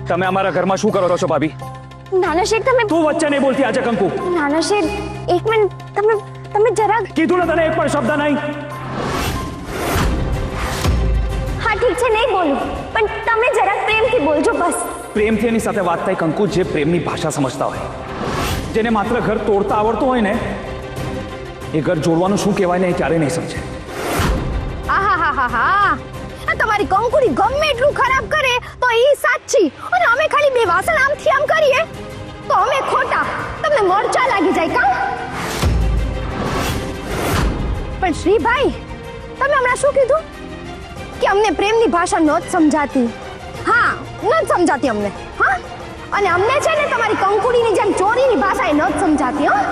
તમે અમારા ઘરમાં શું કરો છો ભાભી? નાના શેઠ તમે તું વચ્ચે નહીં બોલતી આજે કંકુ. નાના શેઠ એક મિનિટ તમે જરાક કીધું ને તને એક પણ શબ્દ નહીં. હા ઠીક છે નહીં બોલું પણ તમે જરાક પ્રેમથી બોલજો બસ. પ્રેમથી એની સાથે વાત થાય કંકુ, જે પ્રેમની ભાષા સમજતા હોય, જેને માત્ર ઘર તોડતા આવડતું હોય ને, એ ઘર જોડવાનું શું કહેવાય ને એ ક્યારે નહીં સમજે. આહાહાહા તમારી કંકુડી ગમે એટલું ખરાબ કરે તો એ સાચી અને અમે ખાલી બે વાસણ આમથી આમ કરીએ તો અમે ખોટા. તમને મરચા લાગી જાય કા? પણ શ્રીભાઈ તમે હમણાં શું કીધું કે અમને પ્રેમની ભાષા નહોતી સમજાતી? હા નહોતી સમજાતી અમને. હા અને અમને છે ને તમારી કંકુડીની જેમ ચોરીની ભાષા એ નહોતી સમજાતી. હા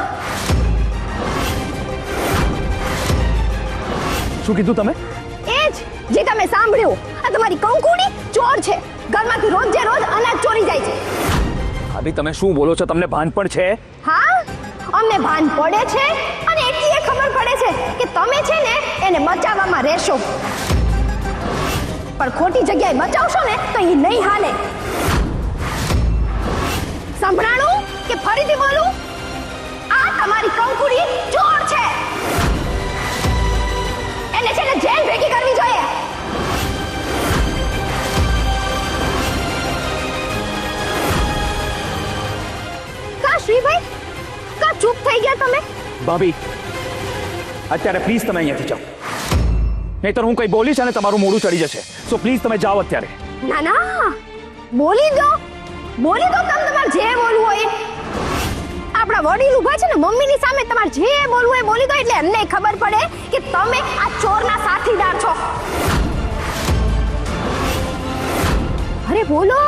શું કીધું તમે? એ જ જે તમે સાંભળ્યું. આ તમારી કંકુડી ચોર છે. ઘરમાંથી રોજે રોજ અનાજ ચોરી જાય છે. ભાભી તમે શું બોલો છો? તમને ભાન પણ છે? હા અમને ભાન પડે છે અને એટલી ખબર પડે છે કે તમે છે ને એને બચાવવામાં રહેશો, પણ ખોટી જગ્યાએ બચાવશો ને તો એ નહીં હાલે. સંભળાણું કે ફરીથી બોલું? આ તમારી કંકુડી ચોર છે. એને છે ને જેલ ભેગી કરવી જોઈએ. કા શ્રીભાઈ કા ચૂપ થઈ ગયા તમે? ભાભી અત્યારે પ્લીઝ તમે અહીંયાથી જાઓ, નહીતર હું કઈ બોલીશ અને તમારું મોઢું ચડી જશે. સો પ્લીઝ તમે જાઓ અત્યારે. ના ના બોલી દો તમે તમારે જે બોલવું હોય. આપણા વડીલ ઊભા છે ને મમ્મીની સામે, તમારે જે બોલવું હોય બોલી દો એટલે એમને ખબર પડે કે તમે આ ચોરના સાથીદાર છો. અરે બોલો,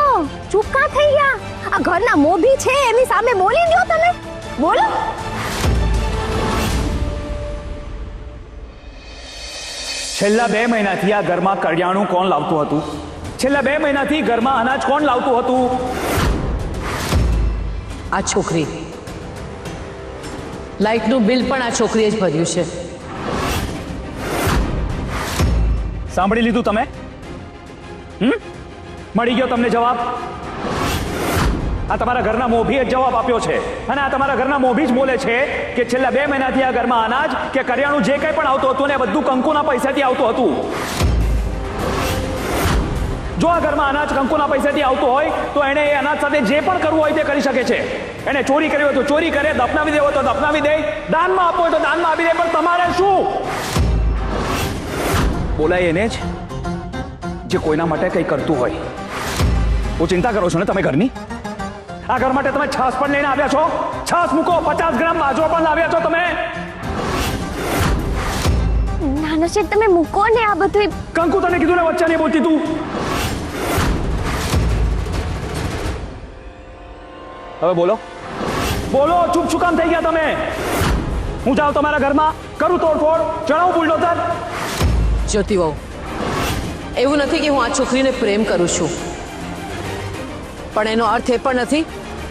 ચૂપ કાં થઈ ગયા? આ ઘરના મોભી છે એની સામે બોલી દો તમે. બોલો. છેલ્લા 2 મહિનાથી આ ઘરમાં કરિયાણું કોણ લાવતું હતું? છેલ્લા 2 મહિનાથી ઘરમાં અનાજ કોણ લાવતું હતું? આ છોકરી. લાઇટનું બિલ પણ આ છોકરીએ જ ભર્યું છે. સાંભળી લીધું તમે? મળી ગયો તમને જવાબ? આ તમારા ઘરના મોભીએ જ જવાબ આપ્યો છે અને આ તમારા ઘરના મોભી જ બોલે છે કે છેલ્લા 2 મહિનાથી આ ઘરમાં અનાજ કે કરિયાણું જે કંઈ પણ આવતું હતું ને બધું કંકુના પૈસાથી આવતું હતું. જો આ ઘરમાં અનાજ કંકુના પૈસાથી આવતું હોય તો એને એ અનાજ સાથે જે પણ કરવું હોય તે કરી શકે છે. એને ચોરી કરી હોય તો ચોરી કરે, દફનાવી દેવો તો દફનાવી દે, દાનમાં આપવો હોય તો દાનમાં આપી દે, પણ તમારે શું? બોલાય એને જ જે કોઈના માટે કંઈ કરતું હોય. હું ચિંતા કરો છો ને તમે ઘરની? આ ઘર માટે તમે છાસ પણ લઈને આવ્યા છો? છાસ મૂકો, 50 ગ્રામ બાજરો પણ લાવ્યા છો તમે? નાના શેઠ તમે મૂકો ને આ બધું. કંકુ તને કીધું ને વચ્ચે નહીં બોલતી તું. હવે બોલો બોલો, ચૂપ શું કામ થઈ ગયા તમે? હું જાઉં તમારા ઘરમાં, કરું તોડફોડ, ચડાવું બુલડોઝર? જ્યોતિ વહુ, એવું નથી કે હું આ છોકરીને પ્રેમ કરું છું, પણ એનો અર્થ એ પણ નથી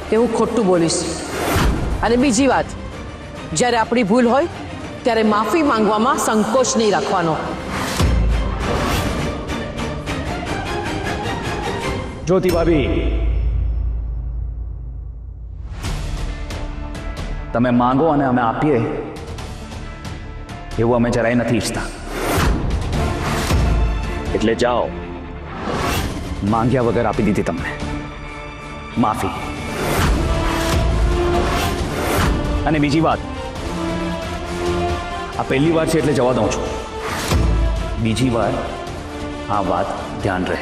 કે હું ખોટું બોલીશ. અને બીજી વાત, જ્યારે આપણી ભૂલ હોય ત્યારે માફી માંગવામાં સંકોચ નહીં રાખવાનો. જ્યોતિ ભાભી, તમે માંગો અને અમે આપીએ એવું અમે જરાય નથી ઈચ્છતા. એટલે જાઓ, માંગ્યા વગર આપી દીધી તમને માફી. અને બીજી વાત, આ પહેલી વાર છે એટલે જવા દઉં છું. બીજી વાર આ વાત ધ્યાન રહે.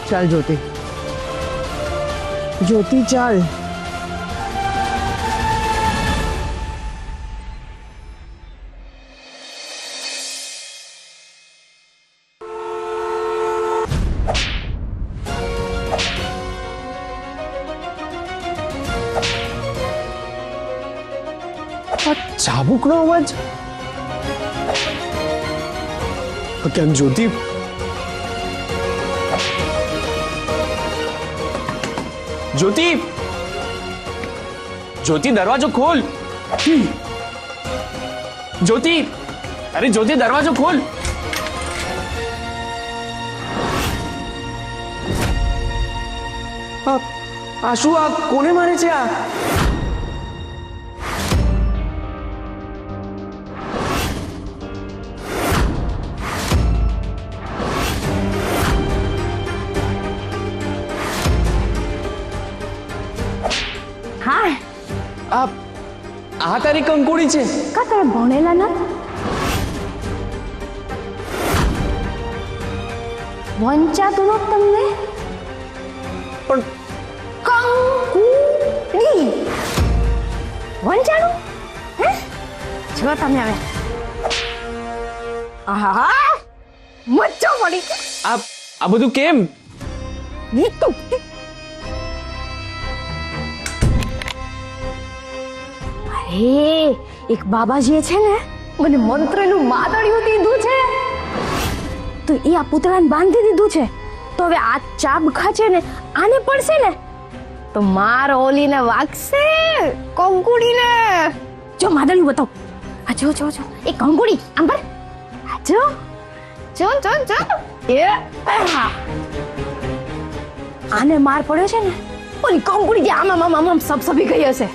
ચાલ જ્યોતિ, જ્યોતિ ચાલ. ચાબુકનો અવાજ કેમ? જ્યોતિ જ્યોતિ જ્યોતિ દરવાજો ખોલ. જ્યોતિ, અરે જ્યોતિ દરવાજો ખોલ. આ શું? આ કોને મારે છે? આ હા આ તારી કંકોડી છે? કા તમે ભણેલા ના વંચાતું નો તમને પણ કંકુડી વંચાણું હે જો તમે હવે આહા મચ્ચો પડી આ બધું કેમ? નીતુ અરે એક બાબાજીએ છે ને મને મંત્રનું માદળિયું દીધું છે તો એ આ પૂતળાને બાંધી દીધું છે તો હવે આ ચાબખા છે ને આને પડશે ને તો મારો ઓલીને વાગશે કંકુડીને. જો માદળિયું બતાવ. આ જો જો જો એ કંકુડી આમ પર આ જો જો જો જો એ આને માર પડ્યો છે ને ઓલી કંકુડી જે આમ સબસબી ગઈ હશે.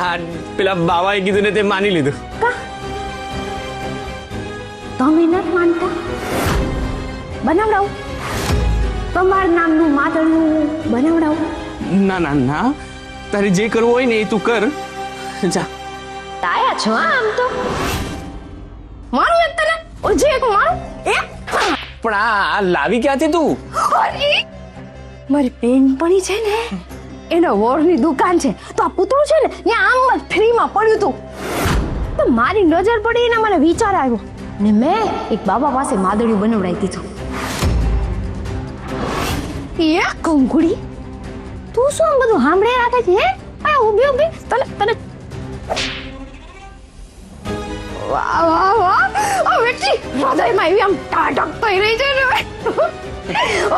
આ પેલા બાવાએ કીધું ને તે માની લીધું. તમે નથી માનતા? બનાવડાવું તમારા નામનું માદળિયું બનાવડાવું. ના ના ના, તારે જે કરવું હોય ને એ તું કર. જા. તાયા છો આમ તો મારું એક તને ઓજે એક મારું એક પણ આ લાવી ક્યાંથી તું? અરે મારી બેનપણી છે ને એનો વોરની દુકાન છે તો આ પૂતળું છે ને ત્યાં આમ જ ફ્રીમાં પડ્યું હતું તો મારી નજર પડી ને મને વિચાર આવ્યો ને મેં એક બાબા પાસે માદળિયું બનાવડાવી દીધું. એ કંકુડી તું શું આમ બધું સાંભળે રાખે છે હે? આ ઊભી ઊભી તને તને વાહ વાહ વાહ ઓ બેટી હૃદયમાં એવી આમ ટાટક થઈ રહી છે ને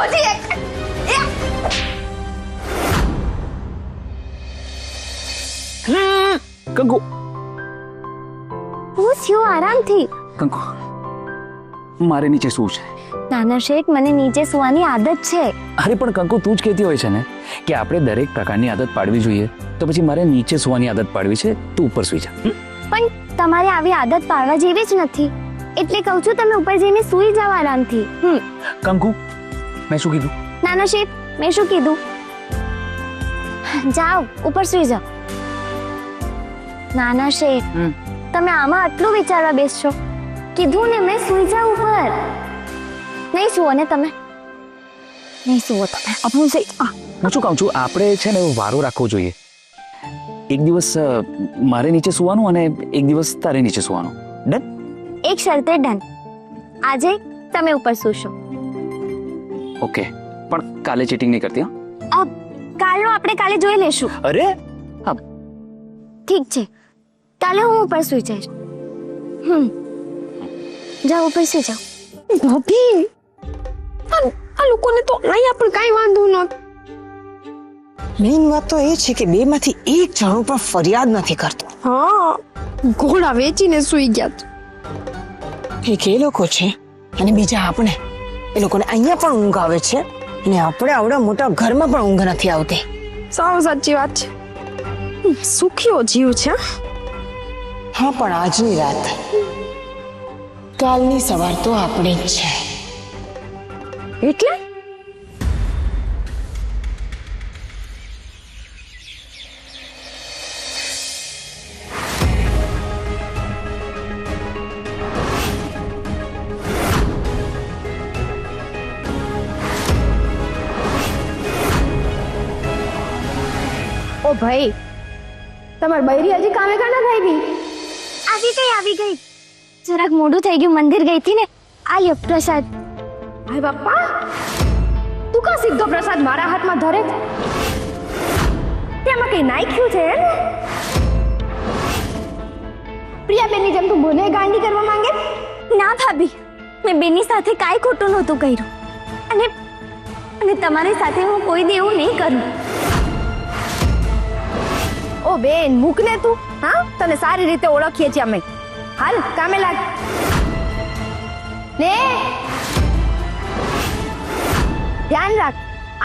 ઓજી એક કંકુ, હું છું આરામથી. કંકુ મારે નીચે શું છે? નાના શેઠ મને નીચે સુવાની આદત છે. અરે પણ કંકુ તું જ કહેતી હોય છે ને કે આપણે દરેક પ્રકારની આદત પાડવી જોઈએ, તો પછી મારે નીચે સુવાની આદત પાડવી છે. તું ઉપર સુઈ જા. પણ તમારે આવી આદત પાડવા જેવી જ નથી એટલે કહું છું તમે ઉપર જઈને સુઈ જાવ આરામથી. કંકુ મેં શું કીધું? નાના શેઠ મેં શું કીધું? જાઓ ઉપર સુઈ જાઓ. નાના શેઠ તમે આમાં આટલું વિચારવા બેસશો? કીધું ને મેં સુઈ જાવ ઉપર. નહીં સુવો ને તમે? નહીં સુવો તમે. આપણું સહી હું શું કહું છું, આપણે છે ને વારો રાખવો જોઈએ. એક દિવસ મારે નીચે સુવાનું અને એક દિવસ તારે નીચે સુવાનું. ડન? એક શરતે ડન. આજે તમે ઉપર સૂશો. ઓકે, પણ કાલે ચીટિંગ નહીં કરતી? હા, કાલનું આપણે કાલે જોઈ લેશું. અરે હા ઠીક છે, કાલે હું ઉપર સુઈ જઈશ. જાઓ ઉપર સુઈ જાઓ. ભાભી આ લોકોને તો અહીંયા પણ કાંઈ વાંધો નહોતો. મેઇન વાત તો એ છે કે બેમાંથી એક જણો પણ ફરિયાદ નથી કરતો. હા ઘોડા વેચીને સુઈ ગયા છે. એક એ લોકો છે અને બીજા આપણે. એ લોકોને અહીંયા પણ ઊંઘ આવે છે અને આપણે આવડા મોટા ઘરમાં પણ ઊંઘ નથી આવતી. સાવ સાચી વાત છે. સુખીઓ જીવ છે. હા પણ આજની રાત કાલની સવાર તો આપણી જ છે. એટલે ઓ ભાઈ તમાર બૈરી હજી કામે કાના થઈ ગઈ? આવી ગઈ. જરાક મોડું થઈ ગયું, મંદિર ગઈ હતી ને. આ લ્યો પ્રસાદ. હાય બાપા તું કા સીધો પ્રસાદ મારા હાથમાં ધરે છે? તેમાં કઈ નાખ્યું છે ને? પ્રિયાબેનની જેમ તું મને ગાંડી કરવા માંગે? ના ભાભી, મેં બેની સાથે કાંઈ ખોટું નહોતું કર્યું અને તમારી સાથે હું કોઈ દી એવું નહીં કરું. ઓ બેન મૂક ને તું. હા, તને સારી રીતે ઓળખીએ છીએ અમે. હાલ કામે લાગ ને. ધ્યાન રાખ,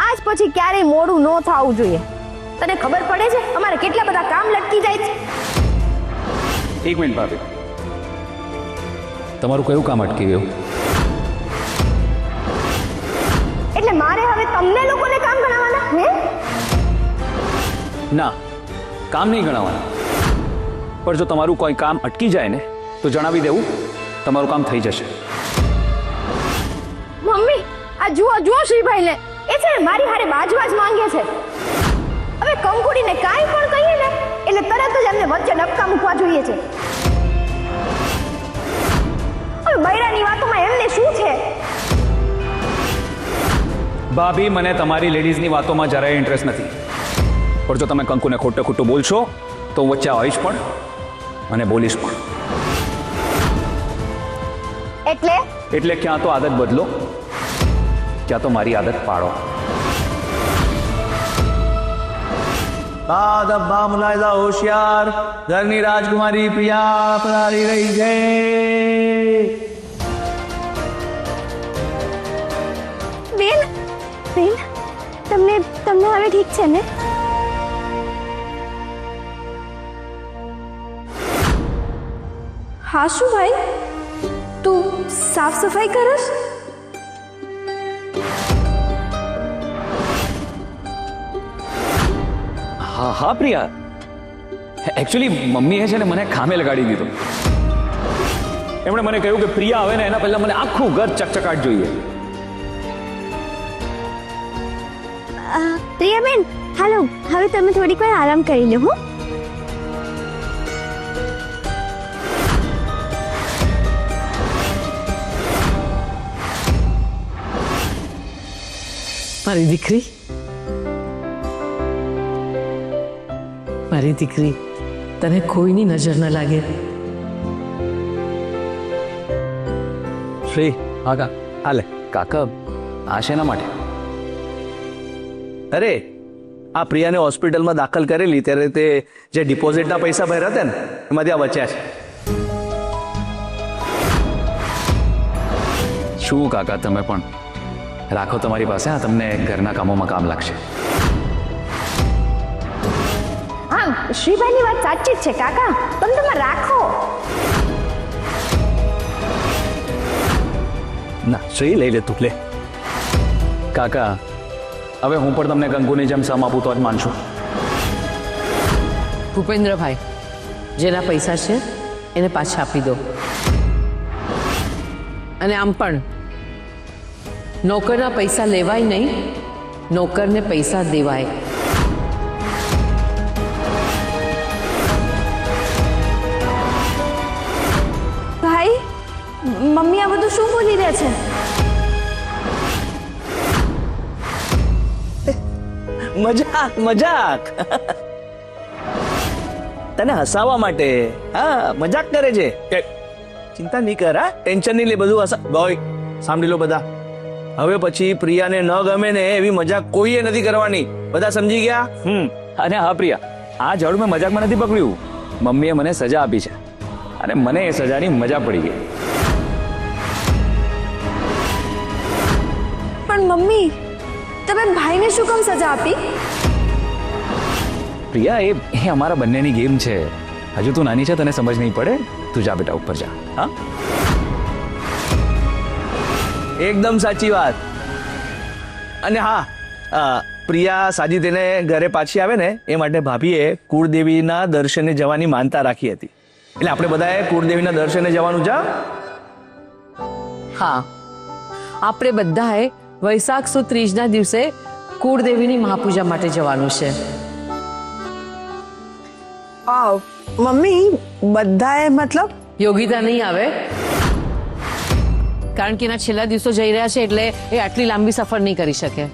આજ પછી ક્યારેય મોડું ન થવું જોઈએ. તને ખબર પડે છે અમારે કેટલા બધા કામ લટકી જાય છે. એક મિનિટ ભાભી, તમારું કયું કામ અટકી ગયું? એટલે મારે હવે તમને લોકોને કામ ગણાવવાના હે? ના, કામ નહીં ગણાવવાના. પણ જો તમારું કોઈ કામ અટકી જાય ને તો જણાવી દેવું, તમારું કામ થઈ જશે. મમ્મી આ જુઓ જુઓ શ્રીભાઈને, એ છે ને મારી હારે બાજવાજ માંગે છે. હવે કંકુડીને કાંઈ પણ કહીએ ને એટલે તરત જ એમને વચ્ચે ડબકા મૂકવા જોઈએ છે. હવે બૈરાની વાતોમાં એમને શું છે? ભાભી, મને તમારી લેડીઝની વાતોમાં જરાય ઇન્ટરેસ્ટ નથી. પણ જો તમે કંકુને ખોટે ખોટું બોલશો તો હું વચ્ચે આવીશ પણ અને બોલીશ પણ. એટલે ક્યાં તો આદત બદલો, ક્યાં તો મારી આદત પાડો. ડબ્બા મુલાયદા હોશિયાર, ઘરની રાજકુમારી પ્રિયા પધારી રહી છે. બેન બેન તમને હવે ઠીક છે ને? હા શું ભાઈ, તું સાફ સફાઈ કરસ? હા હા પ્રિયા, એકચ્યુઅલી મમ્મીએ છે ને મને ખામે લગાડી દીધો. એમણે મને કહ્યું કે પ્રિયા આવે ને એના પહેલા મને આખું ઘર ચકચકાટ જોઈએ. પ્રિયાબેન હાલો, હવે તમે થોડીક વાર આરામ કરી લો. હો મારી દીકરી, મારી દીકરી, તને કોઈની નજર ન લાગે. શ્રી કાકા હાલે. કાકા, આ શેના માટે? અરે આ પ્રિયાને હોસ્પિટલમાં દાખલ કરેલી ત્યારે તે જે ડિપોઝિટના પૈસા ભર્યા હતા ને એમાંથી આ બચ્યા છે. શું કાકા, તમે પણ રાખો તમારી પાસે, આ તમને ઘરના કામોમાં કામ લાગશે. હા, શ્રીભાઈની વાત સાચી જ છે કાકા, તમે રાખો. ના શ્રી લઈ લે તું, લે. કાકા, હવે હું પણ તમને કંકુની જેમ સમ આપું તો જ માનશું. ભૂપેન્દ્રભાઈ, જેના પૈસા છે એને પાછા આપી દો. અને આમ પણ નોકરના પૈસા લેવાય નહીં, નોકરને પૈસા દેવાય. ભાઈ, મમ્મી આ બધું શું બોલી રહ્યા છે? મજાક મજાક તને હસાવવા માટે. હા, મજાક કરે છે. ચિંતા નહીં કર, હા, ટેન્શન નહીં લે, બધું બોય સાંભળી લો બધા. હવે પછી પ્રિયાને ન ગમે ને એવી મજાક કોઈએ નથી કરવાની. બધા સમજી ગયા? અને હા પ્રિયા, આ ઝાડુ મેં મજાકમાં નથી પકડ્યું. મમ્મીએ મને સજા આપી છે અને મને એ સજાની મજા પડી ગઈ. પણ મમ્મી, તમે ભાઈને શું કામ સજા આપી? પ્રિયા, એ અમારા બંનેની ગેમ છે. હજુ તું નાની છે, તને સમજ નહીં પડે. તું જા બેટા, ઉપર જા. હા, એકદમ સાચી વાત. અને હા, પ્રિયા સાજી તેને ઘરે પાછી આવે ને એ માટે ભાભીએ કુળદેવીના દર્શને જવાની માનતા રાખી હતી. એટલે આપણે બધાએ કુળદેવીના દર્શને જવાનું છે. હા, આપણે બધાએ વૈશાખ સુદ ત્રીજના દિવસે કુળદેવીની મહાપૂજા માટે જવાનું છે. મમ્મી બધાએ મતલબ? યોગિતા નહીં આવે, કારણ કે એના છેલ્લા દિવસો જઈ રહ્યા છે એટલે એ આટલી લાંબી સફર નહીં કરી શકે.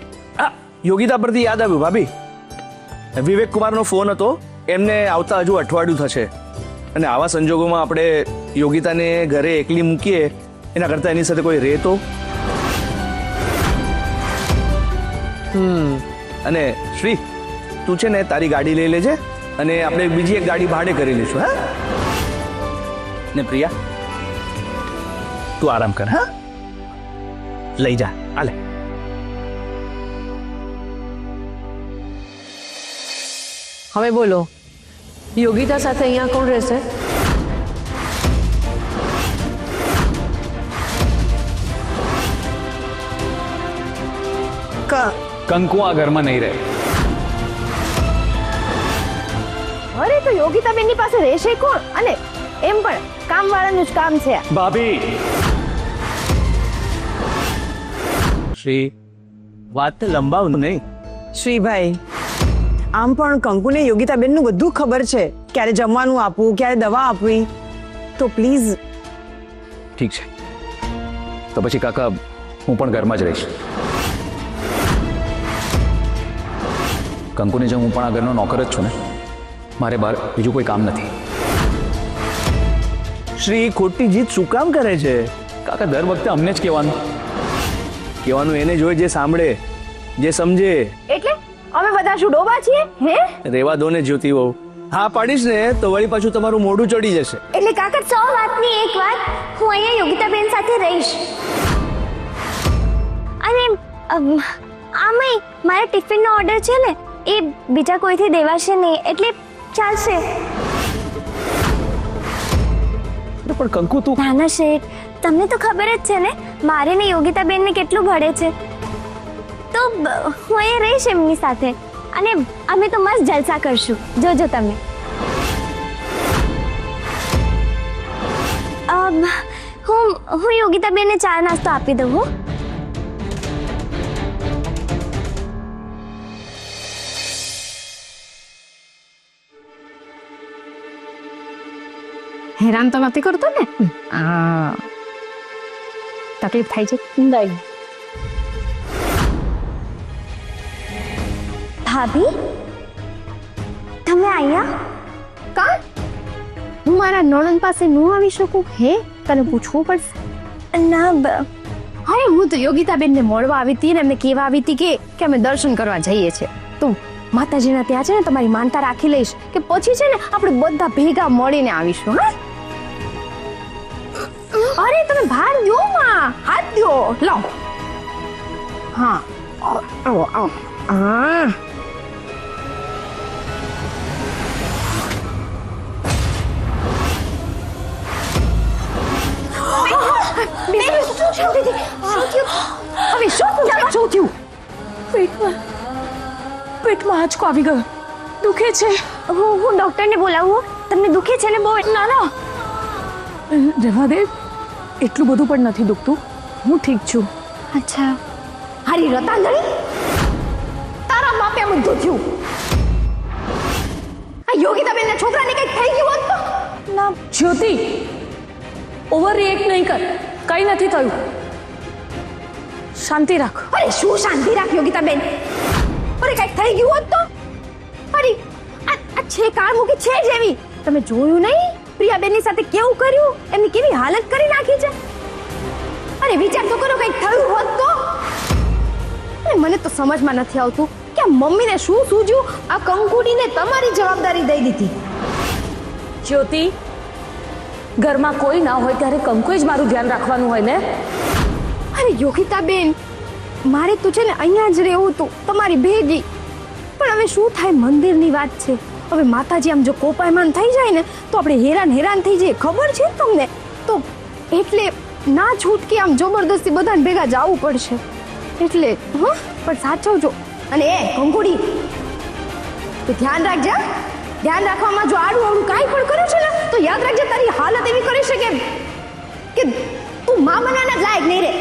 યોગિતા પરથી યાદ આવ્યું ભાભી, વિવેક કુમારનો ફોન હતો. એમને આવતા હજુ અઠવાડિયું થશે અને આવા સંજોગોમાં આપણે યોગિતાને ઘરે એકલી મૂકીએ એના કરતા એની સાથે કોઈ રહે તો. અને શ્રી, તું છે ને તારી ગાડી લઈ લેજે અને આપણે બીજી એક ગાડી ભાડે કરી લઈશું. હા ને પ્રિયા, તું આરામ કર. હા, લઈ જા. હાલે. હવે બોલો, યોગિતા સાથે અહીંયા કોણ રહેશે? કંકુ આ ઘરમાં નહીં રહે. અરે તો યોગિતાબેનની પાસે રહેશે કોણ? અને એમ પણ કામવાળાનું જ કામ છે. ભાભી, શ્રી, વાત લંબાવનું નહીં. શ્રીભાઈ, આમ પણ કંકુને યોગિતાબેનનું બધું ખબર છે, ક્યારે જમવાનું આપવું, ક્યારે દવા આપવી. તો પ્લીઝ. ઠીક છે, તો પછી કાકા હું પણ ઘરમાં જ રહીશ. કંકુની જેમ હું પણ આ ઘરનો નોકર જ છું ને. મારે બહાર બીજું કોઈ કામ નથી. શ્રી ખોટી જીત શું કામ કરે છે? કાકા દર વખતે અમને જ કહેવાનું. કહેવાનું એને જ હોય જે સાંભળે, જે સમજે. એટલે અમે બધા શું ડોબા છીએ? હે? રેવા દો ને જ્યોતિ વહુ. હા પાડીશ ને તો વળી પાછું તમારું મોઢું ચડી જશે. એટલે કાકા 100 વાતની એક વાત, હું અહીંયા યોગિતાબેન સાથે રહીશ. અને આમાંય મારા ટિફિનનો ઓર્ડર છે ને, એ બીજા કોઈથી દેવાશે નહીં, એટલે ચાલશે. પણ કંકુ તું નાના શેઠ, તમને તો ખબર જ છે ને મારે ને યોગિતાબેનને કેટલું ભળે છે. તો હું અહીંયા રહીશ એમની સાથે, અને અમે તો મસ્ત જલસા કરશું, જોજો તમે. હું યોગિતાબેનને ચા નાસ્તો આપી દઉં. હું હેરાન તો નથી કરતો ને? તકલીફ થાય છે? નહીં. ભાભી, તમે અહીંયા? કા હું મારા નણંદ પાસે ન આવી શકું? હે, તને પૂછવું પડશે. ના અરે હું તો યોગિતાબેનને મળવા આવી હતી ને એમને કહેવા આવી હતી કે અમે દર્શન કરવા જઈએ છીએ. તું માતાજીના ત્યાં છે ને તમારી માનતા રાખી લઈશ કે પછી છે ને આપણે બધા ભેગા મળીને આવીશું. હા, અરે તમે ભાર દો માં, હાથ દો, લાવ. હા, આવો આવો. હા, હવે શું થયું? પેટમાં આંચકો આવી ગયો, દુખે છે. હું ડોક્ટરને બોલાવું? તમને દુખે છે ને બહુ? ના, રહેવા દે, એટલું બધું પણ નથી દુખતું, હું ઠીક છું. અચ્છા. હારી રતાંગણી, તારા માપે બધું થયું. આ યોગિતાબેનના છોકરાને કંઈક થઈ ગયું હોત તો? ના જ્યોતિ, ઓવર રિએક્ટ નહીં કર, કંઈ નથી થયું, શાંતિ રાખ. અરે શું શાંતિ રાખ યોગિતાબેન? અરે કંઈક થઈ ગયું હોત તો? અરે આ છે કાળ મૂકી છે જેવી. તમે જોયું નહીં પ્રિયાબેનની સાથે કેવું કર્યું? એમની કેવી હાલત કરી નાખી છે. અરે વિચાર તો કરો, કંઈક થયું હોત તો? અરે મને તો સમજમાં નથી આવતું કે આ મમ્મીને શું સૂઝ્યું, આ કંકુડીને તમારી જવાબદારી દઈ દીધી. જ્યોતિ, ઘરમાં કોઈ ના હોય ત્યારે કંકુએ જ મારું ધ્યાન રાખવાનું હોય ને. અરે યોગિતાબેન, મારે તો છે ને અહીંયા જ રહેવું હતું તમારી ભેગી. પણ હવે શું થાય, મંદિરની વાત છે. હવે માતાજી આમ જો કોપાયમાન થઈ જાય ને તો આપણે હેરાન થઈ જઈએ, ખબર છે તમને? તો એટલે ના છૂટકી આમ જબરદસ્તી બધાને ભેગા જવું પડશે. એટલે હા, પણ સાચવજો. અને એ કંકુડી, તો ધ્યાન રાખજે. ધ્યાન રાખવામાં જો આડું કાંઈ પણ કર્યું છે ને તો યાદ રાખજે તારી હાલત એવી કરી શકે કે તું મા બનવાના લાયક નહીં રહે.